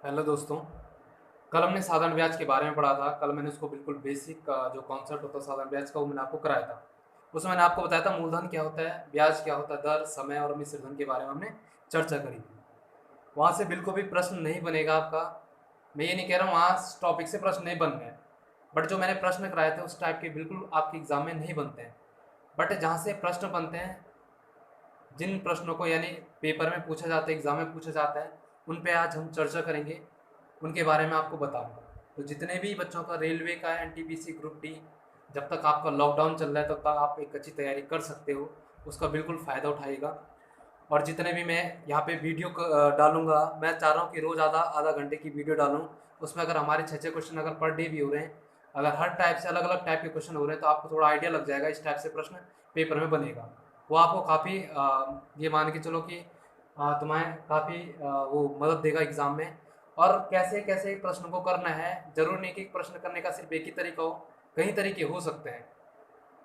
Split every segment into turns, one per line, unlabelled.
Hello दोस्तों। कल हमने साधारण ब्याज के बारे में पढ़ा था। कल मैंने उसको बिल्कुल बेसिक का जो कॉन्सेप्ट होता है साधारण ब्याज का वो मैंने आपको कराया था। उसमें मैंने आपको बताया था मूलधन क्या होता है, ब्याज क्या होता है, दर, समय और मिश्र धन के बारे में हमने चर्चा करी थी। वहाँ से बिल्कुल भी प्रश्न नहीं बनेगा आपका। मैं ये नहीं कह रहा हूँ वहाँ टॉपिक से प्रश्न नहीं बन रहे हैं, बट जो मैंने प्रश्न कराए थे उस टाइप के बिल्कुल आपके एग्जाम में नहीं बनते हैं। बट जहाँ से प्रश्न बनते हैं, जिन प्रश्नों को यानी पेपर में पूछा जाता है, एग्जाम में पूछा जाता है, उन पे आज हम चर्चा करेंगे। उनके बारे में आपको बताऊंगा। तो जितने भी बच्चों का रेलवे का, एनटीपीसी ग्रुप डी, जब तक आपका लॉकडाउन चल रहा है तब तक आप एक अच्छी तैयारी कर सकते हो, उसका बिल्कुल फ़ायदा उठाइएगा। और जितने भी मैं यहाँ पे वीडियो डालूंगा, मैं चाह रहा हूँ कि रोज़ आधा आधा घंटे की वीडियो डालूँ। उसमें अगर हमारे 6-6 क्वेश्चन अगर पर डे भी हो रहे हैं, अगर हर टाइप से अलग अलग टाइप के क्वेश्चन हो रहे हैं, तो आपको थोड़ा आइडिया लग जाएगा इस टाइप से प्रश्न पेपर में बनेगा। वो आपको काफ़ी ये मान के चलो कि तुम्हें काफ़ी वो मदद देगा एग्ज़ाम में। और कैसे कैसे प्रश्न को करना है, ज़रूर नहीं कि प्रश्न करने का सिर्फ एक ही तरीका हो, कई तरीके हो सकते हैं।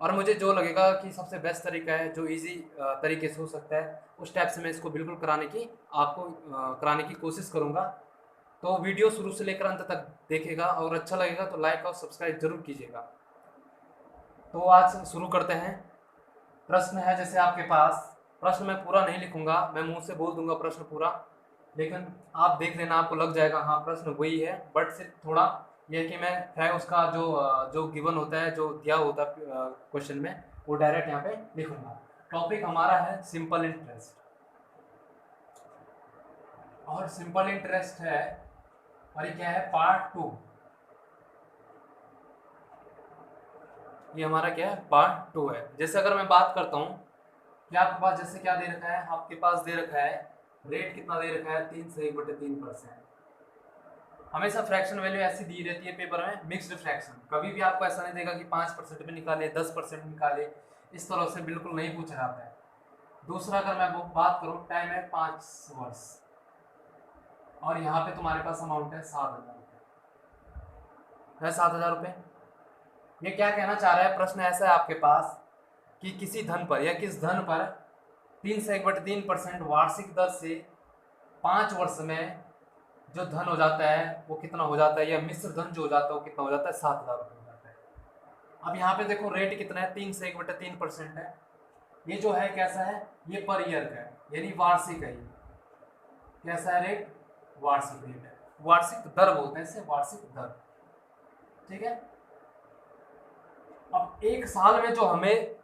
और मुझे जो लगेगा कि सबसे बेस्ट तरीका है, जो इजी तरीके से हो सकता है, उस टाइप से मैं इसको बिल्कुल कराने की आपको कराने की कोशिश करूँगा। तो वीडियो शुरू से लेकर अंत तक देखेगा, और अच्छा लगेगा तो लाइक और सब्सक्राइब जरूर कीजिएगा। तो आज शुरू करते हैं। प्रश्न है जैसे आपके पास, प्रश्न मैं पूरा नहीं लिखूंगा, मैं मुंह से बोल दूंगा प्रश्न पूरा, लेकिन आप देख लेना, आपको लग जाएगा हाँ प्रश्न वही है। बट सिर्फ थोड़ा यह है कि मैं है उसका जो गिवन होता है, जो दिया होता है क्वेश्चन में, वो डायरेक्ट यहाँ पे लिखूंगा। टॉपिक हमारा है सिंपल इंटरेस्ट, और सिंपल इंटरेस्ट है, और ये क्या है, पार्ट 2। ये हमारा क्या है, पार्ट 2 है। जैसे अगर मैं बात करता हूँ कि आपके पास जैसे क्या दे रखा है, आपके पास दे रखा है रेट कितना दे रखा है, 3 से 1/3%। हमेशा फ्रैक्शन वैल्यू ऐसी दी रहती है पेपर में, मिक्स्ड फ्रैक्शन। कभी भी आपको ऐसा नहीं देगा कि 5% में निकाले, 10% निकाले, इस तरह से बिल्कुल नहीं पूछा जाता है। दूसरा, अगर मैं बात करूँ, टाइम है 5 वर्ष, और यहाँ पे तुम्हारे पास अमाउंट है 7,000 रुपये, है 7,000 रुपये। ये क्या कहना चाह रहा है, प्रश्न ऐसा है आपके पास कि किसी धन पर या किस धन पर 3 से 1/3% वार्षिक दर से 5 वर्ष में जो धन हो जाता है वो कितना हो जाता है, या मिश्र धन जो हो जाता है वो कितना हो जाता है, 7,000 रुपये हो जाता है। अब यहाँ पे देखो रेट कितना है, 3 से 1/3% है। ये जो है कैसा है, ये पर ईयर का है, यानी वार्षिक है। ये कैसा है रेट, वार्षिक रेट है, वार्षिक दर बोलते हैं इसे, वार्षिक दर। ठीक है। अब एक साल में जो हमें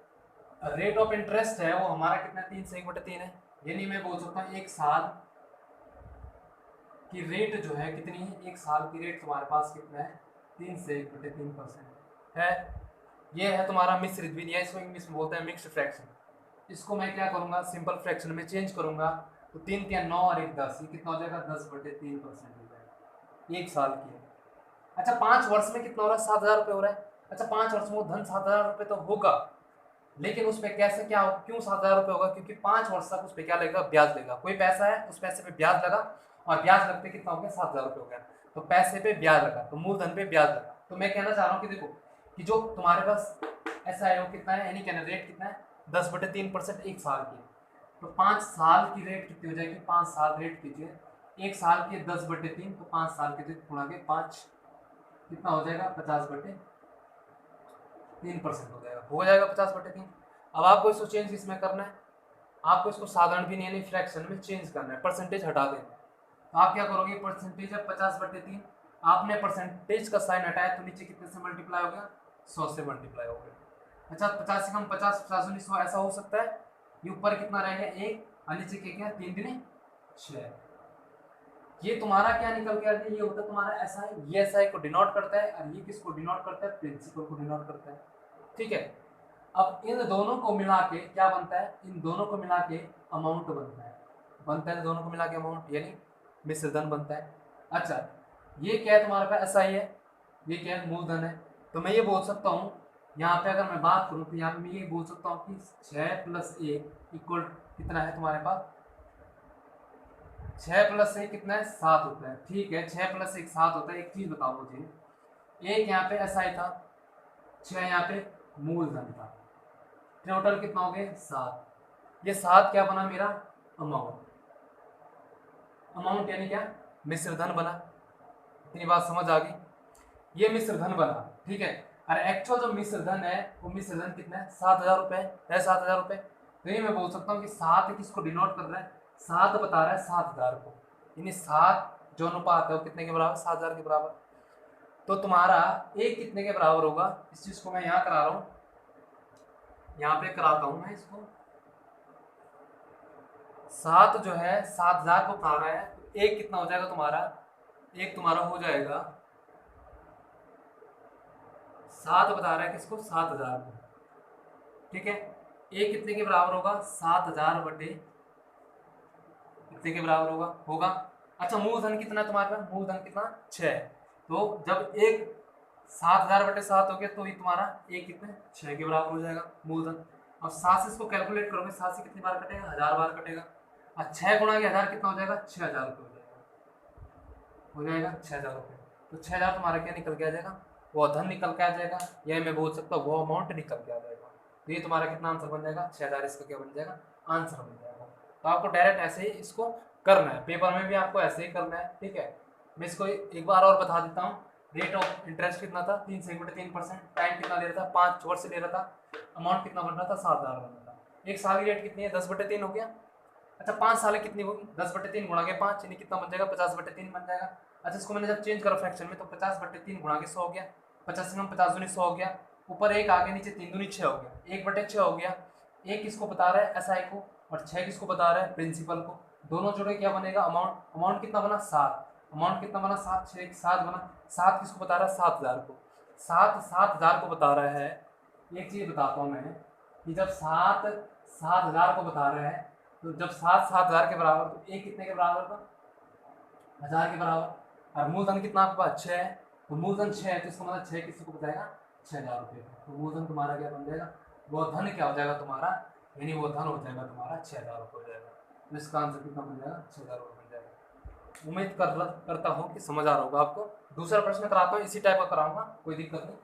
रेट ऑफ इंटरेस्ट है वो हमारा कितना है, 3 से 1/3 है। यानी मैं बोल सकता हूँ एक साल की रेट जो है कितनी है, एक साल की रेट तुम्हारे पास कितना है, 3 से 1/3% है। ये है तुम्हारा मिश्रित विधि, इसको इंग्लिश में बोलते हैं मिक्स्ड फ्रैक्शन। इसको मैं क्या करूंगा, सिंपल फ्रैक्शन में चेंज करूंगा। तो 3 × 9 और 1 × 10, ये कितना हो जाएगा, 10/3% हो जाएगा, एक साल की है। अच्छा, 5 वर्ष में कितना हो रहा है, 7,000 रुपये हो रहा है। अच्छा, 5 वर्ष में वो धन 7,000 रुपये तो होगा, लेकिन उस पर कैसे क्या हो, क्यों 7,000 रुपये होगा, क्योंकि 5 वर्ष तक उस पर क्या लगेगा, ब्याज लगेगा। कोई पैसा है, उस पैसे पे ब्याज लगा, और ब्याज लगते कितना हो गया, 7,000 रुपये हो गया। तो पैसे पे ब्याज लगा, तो मूलधन पे ब्याज लगा। तो मैं कहना चाह रहा हूँ कि देखो, कि जो तुम्हारे पास ऐसा है वो कितना है, यानी कहना रेट कितना है, 10/3% एक साल की है। तो 5 साल की रेट कितनी हो जाएगी, 5 साल रेट कीजिए, एक साल की 10/3, तो 5 साल के गुणा के 5, कितना हो जाएगा, 50/3% हो जाएगा 50/3। अब आपको इसको चेंज इसमें करना है, आपको इसको साधारण भी नहीं यानी फ्रैक्शन में चेंज करना है, परसेंटेज हटा देना है। तो आप क्या करोगे, परसेंटेज है 50/3, आपने परसेंटेज का साइन हटाया तो नीचे कितने से मल्टीप्लाई हो गया, 100 से मल्टीप्लाई हो गया। अच्छा, 50 से कम 50, 50 ऐसा हो सकता है। ये ऊपर कितना रहेगा, 1, और नीचे क्या, 3 × 6। ये तुम्हारा क्या निकल के आ गया, ये होता है तुम्हारा एस आई। ये एस आई को डिनोट करता है, और ये किसको डिनोट करता है, प्रिंसिपल को डिनोट करता है। ठीक है। अब इन दोनों को मिला के क्या बनता है, इन दोनों को मिला के अमाउंट बनता है दोनों को मिला के अमाउंट, यानी मिश्रधन बनता है। अच्छा, ये क्या है, तुम्हारे पास एस आई है, ये क्या है, मूलधन है। तो मैं ये बोल सकता हूँ, यहाँ पे अगर मैं बात करूँ तो यहाँ पे मैं ये बोल सकता हूँ कि 6 + 1 इक्वल कितना है तुम्हारे पास, 6 + 1 कितना है, 7 होता है। ठीक है, 6 + 1 7 होता है। एक चीज बताओ मुझे, एक यहाँ पे एस आई था, 6 यहाँ पे मूलधन था, टोटल कितना हो गया, 7। ये 7 क्या बना मेरा, अमाउंट। अमाउंट यानी क्या, मिश्र धन बना। इतनी बात समझ आ गई, ये मिश्र धन बना, ठीक है। और एक्चुअल जो मिश्र धन है वो मिश्र धन कितना है, 7,000 रुपये है, 7,000 रुपये। तो ये मैं बोल सकता हूँ कि 7 किसको डिनोट कर रहा है, 7 बता रहा है 7,000 को, यानी 7 जो अनुपात है वो कितने के बराबर, 7,000 के बराबर। तो तुम्हारा एक कितने के बराबर होगा, इस चीज को मैं यहाँ करा रहा हूँ, यहाँ पे कराता हूँ मैं इसको। 7 जो है 7,000 को बता रहा है, तो एक कितना हो जाएगा तुम्हारा, एक तुम्हारा हो जाएगा 7 बता रहा है किसको, 7,000 को, ठीक है। एक कितने के बराबर होगा, 7,000 बटे कितने के बराबर होगा। अच्छा मूलधन कितना है तुम्हारे पास, मूलधन कितना, 6। तो जब एक 7,000 बटे 7 हो गया तो ये तुम्हारा एक कितने, 6 के बराबर हो जाएगा मूलधन। अब 7 से इसको कैलकुलेट करोगे, 7 से कितनी बार कटेगा, 1000 बार कटेगा। और 6 गुणा के 1000 कितना हो जाएगा, 6,000 रुपये हो जाएगा 6,000 रुपये। तो 6,000 तुम्हारा क्या निकल के आ जाएगा, वो धन निकल के आ जाएगा, या मैं बोल सकता हूँ वो अमाउंट निकल के आ जाएगा। तो ये तुम्हारा कितना आंसर बन जाएगा, 6,000 इसका क्या बन जाएगा, आंसर बन जाएगा। तो आपको डायरेक्ट ऐसे ही इसको करना है, पेपर में भी आपको ऐसे ही करना है, ठीक है। मैं इसको एक बार और बता देता हूँ। रेट ऑफ इंटरेस्ट कितना था, 3 से 3%। टाइम कितना ले रहा था, 5 वर्ष ले रहा था। अमाउंट कितना बन रहा था, 7,000 बन रहा था। एक साल की रेट कितनी है, 10/3 हो गया। अच्छा 5 साल कितनी होगी, 10/3 गुणा के 5 यानी कितना बन जाएगा, 50/3 बन जाएगा। अच्छा इसको मैंने जब चेंज करा फ्रैक्शन में तो 50/3 गुणा के 100 हो गया, 50 में 50 दूनी 100 हो गया, ऊपर एक आगे नीचे 3 दूनी 6 हो गया, 1/6 हो गया। एक किसको बता रहा है, एसआई को, और 6 किसको बता रहा है, प्रिंसिपल को। दोनों जोड़े क्या बनेगा, अमाउंट। अमाउंट कितना बना, 7। अमाउंट कितना बना, 7, 6 7 बना। 7 किसको बता रहा है, 7,000 को। 7,000 को बता रहा है। एक चीज बताता हूँ मैं कि जब 7,000 को बता रहा है, तो जब 7,000 के बराबर, तो एक कितने के बराबर था, 1000 के बराबर। और मूलधन कितना आपके पास, 6 है। तो मूलधन 6 है, तो इसका मतलब 6 किसी को बताएगा, 6,000 रुपये। तो मूलधन तुम्हारा क्या बन जाएगा, वो धन क्या हो जाएगा तुम्हारा, यानी वो धन हो जाएगा तुम्हारा 6,000 रुपये हो जाएगा। तो इसका आंसर कितना बन जाएगा, 6,000 रुपये बन जाएगा। उम्मीद करता हूँ कि समझ आ रहा होगा आपको। दूसरा प्रश्न कराता हूँ, इसी टाइप का कराऊंगा, कोई दिक्कत नहीं।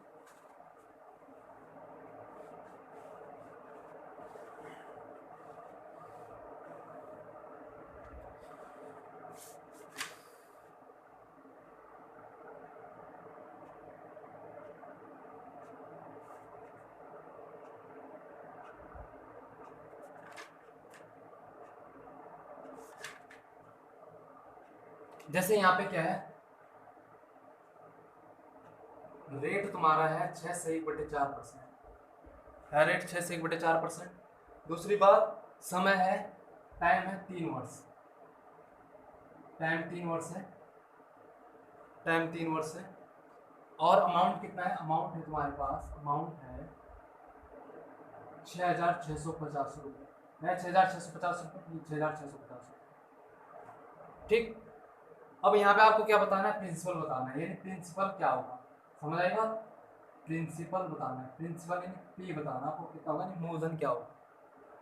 जैसे यहाँ पे क्या है, रेट तुम्हारा है 6 से 1/4% है, रेट 6 से 1/4%। दूसरी बात समय है, टाइम है 3 वर्ष, टाइम 3 वर्ष है, टाइम 3 वर्ष है। और अमाउंट कितना है, अमाउंट है तुम्हारे पास, अमाउंट है 6,650 रुपये है, 6,650 रुपये, 6,650 रुपये, ठीक। अब यहाँ पे आपको क्या बताना है, प्रिंसिपल बताना है, यानी प्रिंसिपल क्या होगा, समझ आएगा। प्रिंसिपल बताना है, प्रिंसिपल यानी पी बताना आपको कितना होगा, मूलधन क्या होगा,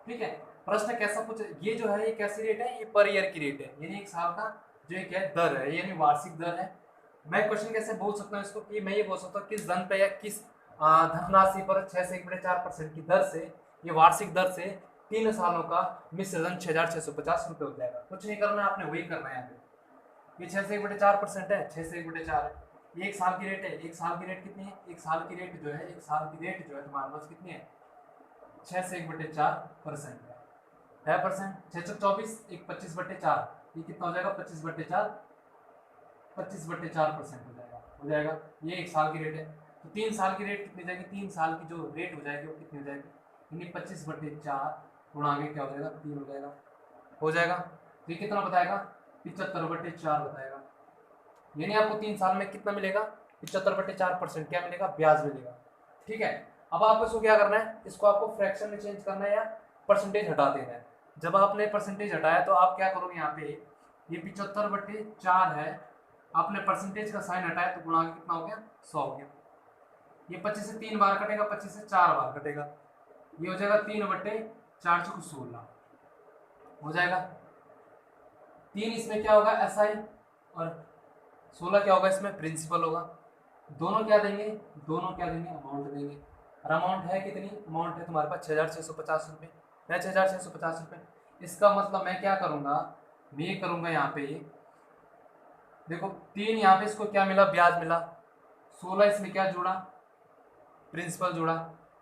ठीक है। प्रश्न कैसा कुछ, ये जो है ये कैसी रेट है, ये पर ईयर की रेट है, यानी एक साल का जो क्या है दर है, यानी वार्षिक दर है। मैं क्वेश्चन कैसे बोल सकता हूँ इसको, कि मैं ये बोल सकता हूँ किस धन पे या किस धनराशि पर 6 से 1/4% की दर से, ये वार्षिक दर से 3 सालों का मिश्र धन 6,650 रुपये हो जाएगा। कुछ नहीं करना है आपने, वही करना है यहाँ पे। ये 6 से 1/4% है, 6 से 1/4 है। ये एक साल की रेट है, एक साल की रेट कितनी है, एक साल की रेट जो है, एक साल की रेट जो है तुम्हारे पास कितनी है, 6 से 1/4% है परसेंट। 6 24, एक 25/4, ये कितना हो जाएगा, 25/4, 25/4% हो जाएगा। ये एक साल की रेट है। तो 3 साल की रेट कितनी जाएगी, 3 साल की जो रेट हो जाएगी वो कितनी हो जाएगी, यानी 25/4 गुणा आगे क्या हो जाएगा, 3 हो जाएगा। तो ये कितना बताएगा, 75/4 बताएगा। यानी आपको 3 साल में कितना मिलेगा, 75/4% क्या मिलेगा, ब्याज मिलेगा, ठीक है। अब आपको इसको क्या करना है, इसको आपको फ्रैक्शन में चेंज करना है या परसेंटेज हटा देना है। जब आपने परसेंटेज हटाया तो आप क्या करोगे, यहाँ पे ये 75/4 है, आपने परसेंटेज का साइन हटाया तो गुणा कितना हो गया, 100 हो गया। ये 25 से 3 बार कटेगा, 25 से 4 बार कटेगा, ये हो जाएगा 3/4 × 16 हो जाएगा। 3 इसमें क्या होगा, एसआई, और 16 क्या होगा, इसमें प्रिंसिपल होगा। दोनों क्या देंगे, दोनों क्या देंगे, अमाउंट देंगे। और अमाउंट है कितनी, अमाउंट है तुम्हारे पास 6,650 रुपये है, 6,650 रुपये। इसका मतलब मैं क्या करूँगा, मैं ये करूँगा यहाँ पे देखो 3 यहाँ पे इसको क्या मिला, ब्याज मिला, 16 इसमें क्या जुड़ा, प्रिंसिपल जुड़ा,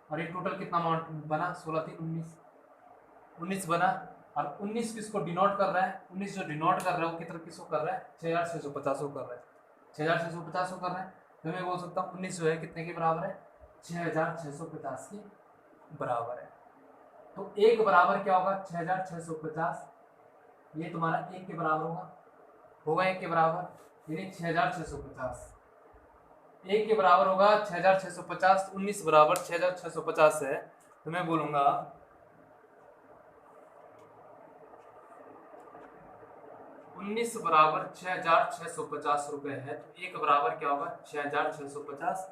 और ये टोटल कितना अमाउंट बना, 16 3 19, 19 बना। और 19 किसको डिनोट कर रहा है, 19 जो डिनोट कर रहा है वो कितना किसको कर रहा है, 6650 को कर रहा है, 6650 को कर रहा है। तो मैं बोल सकता हूँ 19 जो है कितने के बराबर है, 6650 के बराबर है। तो एक बराबर क्या होगा, 6650, ये तुम्हारा एक के बराबर होगा एक के बराबर, यानी 6650 एक के बराबर होगा 6650, 19 बराबर 6650 है। तो मैं बोलूंगा 19 बराबर 6650 रुपए है, तो एक बराबर क्या होगा, 6650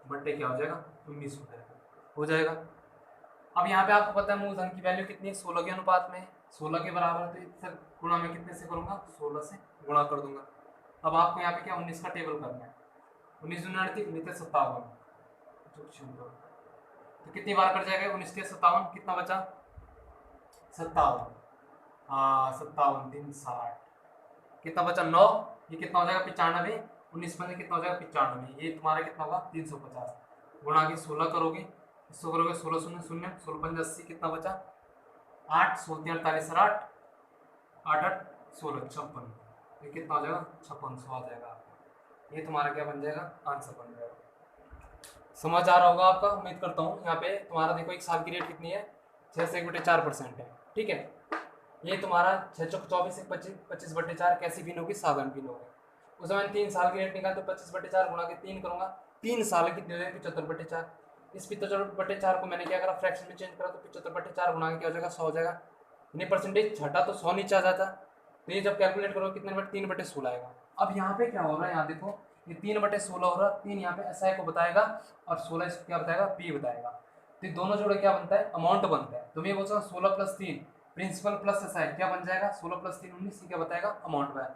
बट्टे क्या हो जाएगा, 19 हो जाएगा। अब यहाँ पे आपको पता है मूलधन की वैल्यू कितनी है, 16 के अनुपात में, 16 के बराबर है, तो इससे गुणा में कितने से करूंगा, 16 से गुणा कर दूंगा। अब आपको यहाँ पे क्या 19 का टेबल करना है, 19 दूनी 38, 19 57, तो कितनी बार कर जाएगा 19 के 57, कितना बचा 57, हाँ 57 3 60, कितना बचा 9, ये कितना हो जाएगा 95, 19 में कितना हो जाएगा 95, ये तुम्हारा कितना होगा 350, गुणा के 16 करोगे, इसको करोगे 16 शून्य शून्य, 16 पंजे 80, कितना बचा 8, 16 48 और 8 8 8 16 56, ये कितना हो जाएगा 5600 आ जाएगा। ये तुम्हारा क्या बन जाएगा, आंसर बन जाएगा। समझ आ रहा होगा आपका, उम्मीद करता हूँ। यहाँ पे तुम्हारा देखो एक साल की रेट कितनी है, 6 से 1/4% है, ठीक है। ये तुम्हारा 6 चौक 24 25/4 कैसी भिन्न होगी, साधारण भिन्न होगी। उस समय 3 साल की रेट निकाल तो 25/4 गुणा के 3 करूंगा, 3 साल की 75/4, इस 75/4 को मैंने क्या करा, फ्रैक्शन में चेंज करा, तो 75/4 गुणा के क्या हो जाएगा 100 हो जाएगा, यानी परसेंटेज छठा तो 100 नीचे आ जाता। तो ये जब कैलकुलेट करो कितने बटे 3/16 आएगा। अब यहाँ पे क्या हो रहा है, यहाँ देखो ये 3/16 हो रहा है, 3 यहाँ पे एसआई को बताएगा और 16 इसको क्या बताएगा, पी बताएगा। तो दोनों जोड़े क्या बनता है, अमाउंट बनता है। तो मैं बोलता हूँ 16 + 3 प्रिंसिपल प्लस एसआई क्या बन जाएगा, 16 + 3 19, क्या बताएगा अमाउंट है,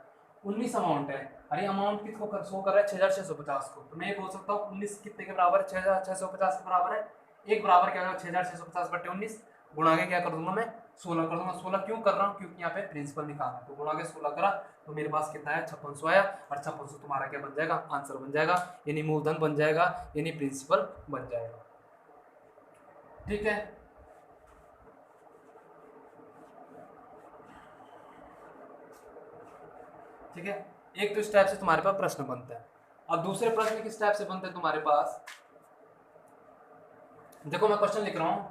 19 अमाउंट है। अरे अमाउंट किसको शो कर रहा है, 6650 को। तो मैं ये बोल सकता हूँ 19 कितने के बराबर है, 6650 के बराबर है। एक बराबर क्या होगा 6650/19, गुणा के क्या कर दूंगा मैं 16 कर दूंगा। 16 क्यों कर रहा हूँ, क्योंकि यहाँ पे प्रिंसिपल निकालना है, तो गुणा के 16 करा तो मेरे पास कितना है 5600 आया, और 5600 तुम्हारा क्या बन जाएगा, आंसर बन जाएगा, यानी मूलधन बन जाएगा, यानी प्रिंसिपल बन जाएगा। ठीक है, ठीक है। एक तो इस टाइप से तुम्हारे पास प्रश्न बनता है। अब दूसरे प्रश्न किस टाइप से बनते हैं तुम्हारे पास, देखो मैं क्वेश्चन लिख रहा हूं,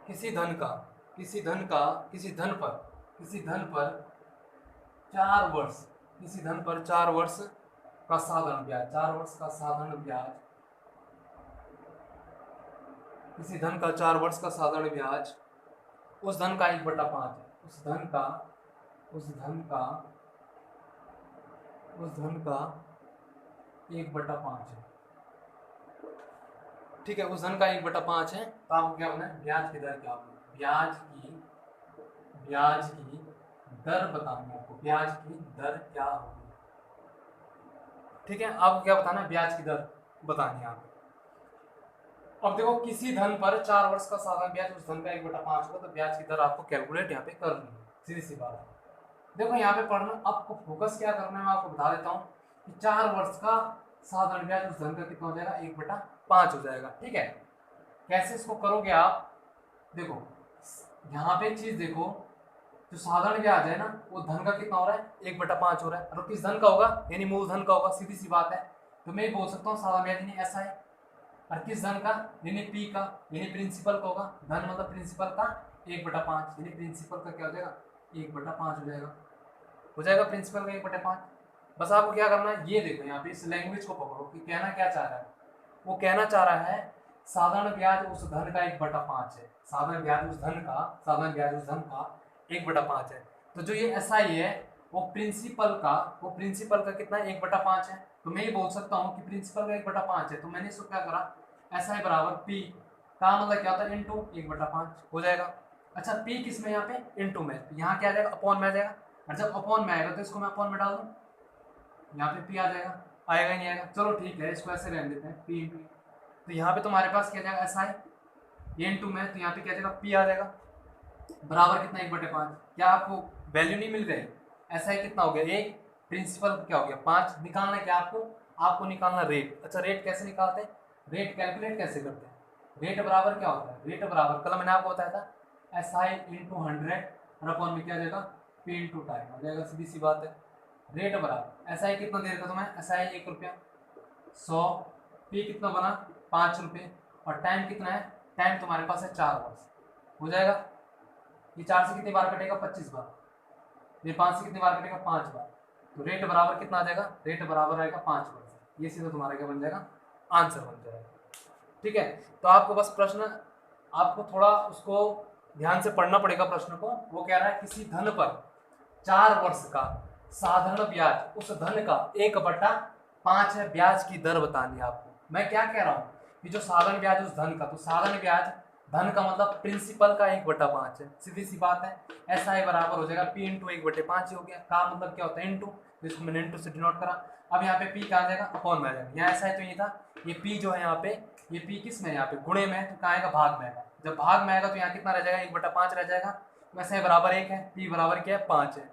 किसी धन पर 4 वर्ष, किसी धन पर 4 वर्ष का साधारण ब्याज, 4 वर्ष का साधारण ब्याज, किसी धन का 4 वर्ष का साधारण ब्याज, उस धन का 1/5 है, उस धन का 1/5 है, ठीक है, उस धन का 1/5 है। तो आपको क्या होना है, ब्याज की दर क्या होगी, ब्याज की दर बतानी है आपको, ब्याज की दर क्या होगी, ठीक है। आपको क्या बताना है, ब्याज की दर बतानी है आपको। अब देखो किसी धन पर 4 वर्ष का साधारण ब्याज, उस धन का 1/5 होगा, तो ब्याज की दर आपको कैलकुलेट यहाँ पे करनी है, सीधी सी बात है। देखो यहाँ पे पढ़ना, आपको फोकस क्या करना है मैं आपको बता देता हूँ कि 4 वर्ष का साधारण ब्याज उस धन का कितना हो जाएगा, 1/5 हो जाएगा, ठीक है। कैसे इसको करोगे आप, देखो यहाँ पे एक चीज देखो, जो साधारण ब्याज है ना वो धन का कितना हो रहा है, 1/5 हो रहा है, और किस धन का होगा, यानी मूलधन का होगा, सीधी सी बात है। तो मैं बोल सकता हूँ साधारण ब्याज यानी ऐसा है, और किस धन का, यानी पी का, यानी प्रिंसिपल का होगा, धन मतलब प्रिंसिपल का 1/5, यानी प्रिंसिपल का क्या हो जाएगा 1/5 हो जाएगा प्रिंसिपल का 1/5। बस आपको क्या करना है, ये देखो यहाँ पे इस लैंग्वेज को पकड़ो कि कहना क्या चाह रहा है, वो कहना चाह रहा है साधारण ब्याज उस धन का 1/5 है, साधारण ब्याज उस धन का 1/5 है। तो जो ये एसआई है वो प्रिंसिपल का कितना 1/5 है। तो मैं ये बोल सकता हूँ कि प्रिंसिपल का 1/5 है, तो मैंने इसको क्या करा, एसआई बराबर पी का मतलब क्या होता है, इंटू 1/5 हो जाएगा। अच्छा पी किस में, यहाँ पे इंटू में, यहाँ क्या आ जाएगा अपॉन में आ जाएगा, और जब अपॉन में आएगा तो इसको मैं अपॉन में डाल दूँ, यहाँ पे पी आ जाएगा, आएगा ही नहीं आएगा, चलो ठीक है इसको ऐसे रहने देते हैं पी इंटू। तो यहाँ पे तुम्हारे पास क्या जाएगा एस आई, ये इंटू में, तो यहाँ पे क्या जाएगा पी आ जाएगा, बराबर कितना 1/5। क्या आपको वैल्यू नहीं मिल गई। ऐसा ही कितना हो गया, एक प्रिंसिपल क्या हो गया 5। निकालना क्या आपको, आपको निकालना रेट। अच्छा रेट कैसे निकालते हैं, रेट कैलकुलेट कैसे करते हैं, रेट बराबर क्या होता है, रेट बराबर कल मैंने आपको बताया था एस आई इंटू 100 और अपॉन में क्या आ जाएगा पी इंटू टाइम हो जाएगा, सीधी सी बात है। रेट बराबर एस आई कितना देर का तुम्हें, एस आई 1 रुपया 100, पी कितना बना 5 रुपये और टाइम कितना है, टाइम तुम्हारे पास है 4 वर्ष हो जाएगा। ये 4 से कितनी बार कटेगा 25 बार, ये 5 से कितनी बार कटेगा 5 बार। तो रेट बराबर कितना आ जाएगा, रेट बराबर आएगा 5 वर्ष। ये सीधा तुम्हारा क्या बन जाएगा, आंसर बन जाएगा। ठीक है, तो आपको बस प्रश्न आपको थोड़ा उसको ध्यान से पढ़ना पड़ेगा प्रश्न को। वो कह रहा है किसी धन पर 4 वर्ष का साधारण ब्याज, उस धन का 1/5 है, ब्याज की दर बतानी है आपको। मैं क्या कह रहा हूँ कि जो साधारण ब्याज उस धन का, तो साधारण ब्याज धन का मतलब प्रिंसिपल का 1/5 है, सीधी सी बात है। एस आई बराबर हो जाएगा पी इंटू 1/5 ही हो गया। का मतलब क्या होता है इंटू, जिसको मैंने इंटू से डिनोट करा। अब यहाँ पे पी कहाँ जाएगा, अपॉन में आ जाएगा। यहाँ ऐसा है तो ये था, ये पी जो है यहाँ पे, ये पी किस में यहाँ पे गुणे में है, तो कहाँ आएगा भाग में आएगा। जब भाग में आएगा तो यहाँ कितना रह जाएगा 1/5 रह जाएगा। वैसे बराबर 1 है, पी बराबर क्या है 5 है।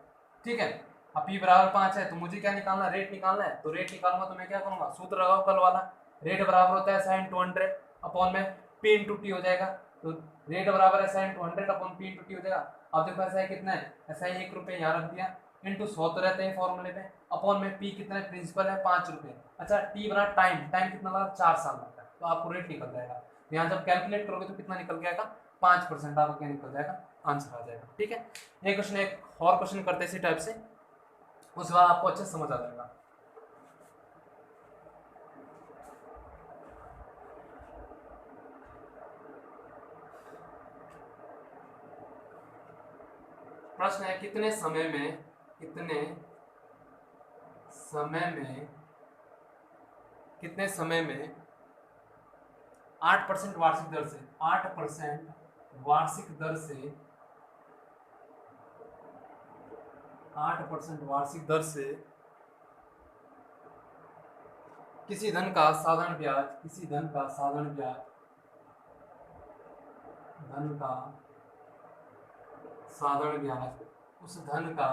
ठीक है, अब पी बराबर 5 है तो मुझे क्या निकालना है, रेट निकालना है। तो रेट निकालूंगा तो मैं क्या करूंगा, सूत्र लगाओ कल वाला, रेट बराबर होता है साइन टू 100 अपॉन में पी इंटू टी हो जाएगा। तो रेट बराबर है sign to 100 upon P into T हो जाएगा। अब देखो ऐसा है कितना है, ऐसा है 1 रुपये यहाँ रख दिया इंटू 100 तो रहते हैं फॉर्मूले पे, अपॉन में पी कितना है प्रिंसिपल है 5 रुपये। अच्छा टी बना टाइम, टाइम कितना लगा 4 साल लगता है, तो आपको रेट निकल जाएगा। यहाँ जब कैलकुलेट करोगे तो कितना निकल जाएगा 5% आपको क्या निकल जाएगा, आंसर आ जाएगा। ठीक है, एक क्वेश्चन, एक और क्वेश्चन करते हैं इसी टाइप से, उस बार आपको अच्छे से समझ आ जाएगा। प्रश्न है कितने समय में, कितने समय में, कितने समय में 8% वार्षिक दर से, 8% वार्षिक दर से, 8% वार्षिक दर से किसी धन का साधारण ब्याज, किसी धन का साधारण ब्याज, धन का साधारण ब्याज, उस धन का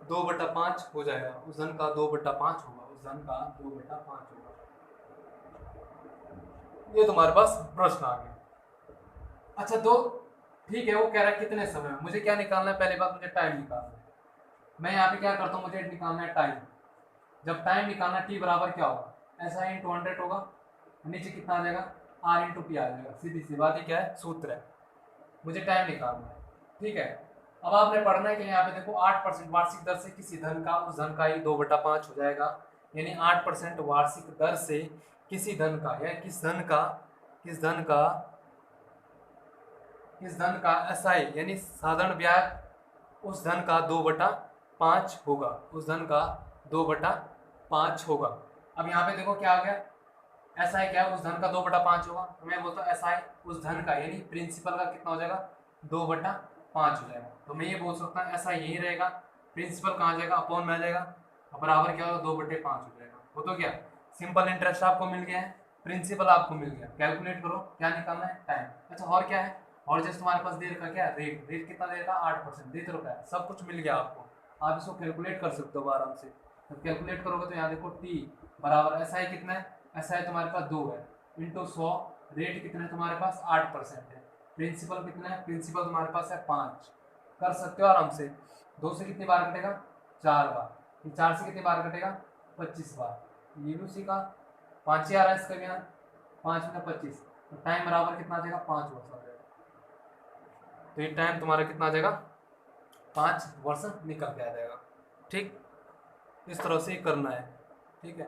2/5 हो जाएगा, उस धन का 2/5 होगा, उस धन का 2/5 होगा। ये तुम्हारे पास प्रश्न आ गया। अच्छा तो ठीक है, वो कह रहा है कितने समय में, मुझे क्या निकालना है, पहली बात मुझे टाइम निकालना है। मैं यहाँ पे क्या करता हूँ, मुझे निकालना है टाइम। जब टाइम निकालना टी बराबर क्या होगा, एस आई इंटू 100 होगा, नीचे कितना आ जाएगा आर इंटू पी आ जाएगा, सीधी सी बात ही क्या है सूत्र है। मुझे टाइम निकालना है। ठीक है, अब आपने पढ़ना है कि यहाँ पे देखो 8% वार्षिक दर से किसी धन का, उस धन का ही 2/5 हो जाएगा, यानी 8% वार्षिक दर से किसी धन का, या किस धन का, किस धन का, किस धन का एस आई यानी साधारण ब्याज उस धन का 2/5 होगा, उस धन का 2/5 होगा। अब यहाँ पे देखो क्या आ गया, एस आई क्या है, उस धन का 2/5 होगा, तो मैं बोलता हूँ एस आई उस धन का यानी प्रिंसिपल का कितना हो जाएगा 2/5 हो जाएगा। तो मैं ये बोल सकता हूँ एस आई यही रहेगा, प्रिंसिपल कहाँ जाएगा अपॉन में आ जाएगा, बराबर क्या होगा 2/5 हो जाएगा। वो तो क्या सिंपल इंटरेस्ट आपको मिल गया है, प्रिंसिपल आपको मिल गया, कैलकुलेट करो क्या निकालना है टाइम। अच्छा और क्या है, और जैसे तुम्हारे पास देर का क्या है रेट, रेट कितना देर का 8% देते रुपया, सब कुछ मिल गया आपको, आप इसको कैलकुलेट कर सकते हो आराम से। जब कैलकुलेट करोगे तो यहाँ देखो टी बराबर एस आई कितना है, एस आई तुम्हारे पास 2 है इंटू 100, रेट कितना है तुम्हारे पास 8% है, प्रिंसिपल कितना है, प्रिंसिपल तुम्हारे पास है 5, कर सकते हो आराम से। 2 से कितनी बार कटेगा 4 बार, 4 से कितनी बार कटेगा 25 बार, ये भी उसी का 5 ही आ रहा है इसका भी यहाँ, 5 में 25, तो टाइम बराबर कितना आ जाएगा 5 वर्ष आ जाएगा। तो ये टाइम तुम्हारा कितना आ जाएगा 5 वर्ष निकल के आ जाएगा। ठीक, इस तरह से ही करना है। ठीक है।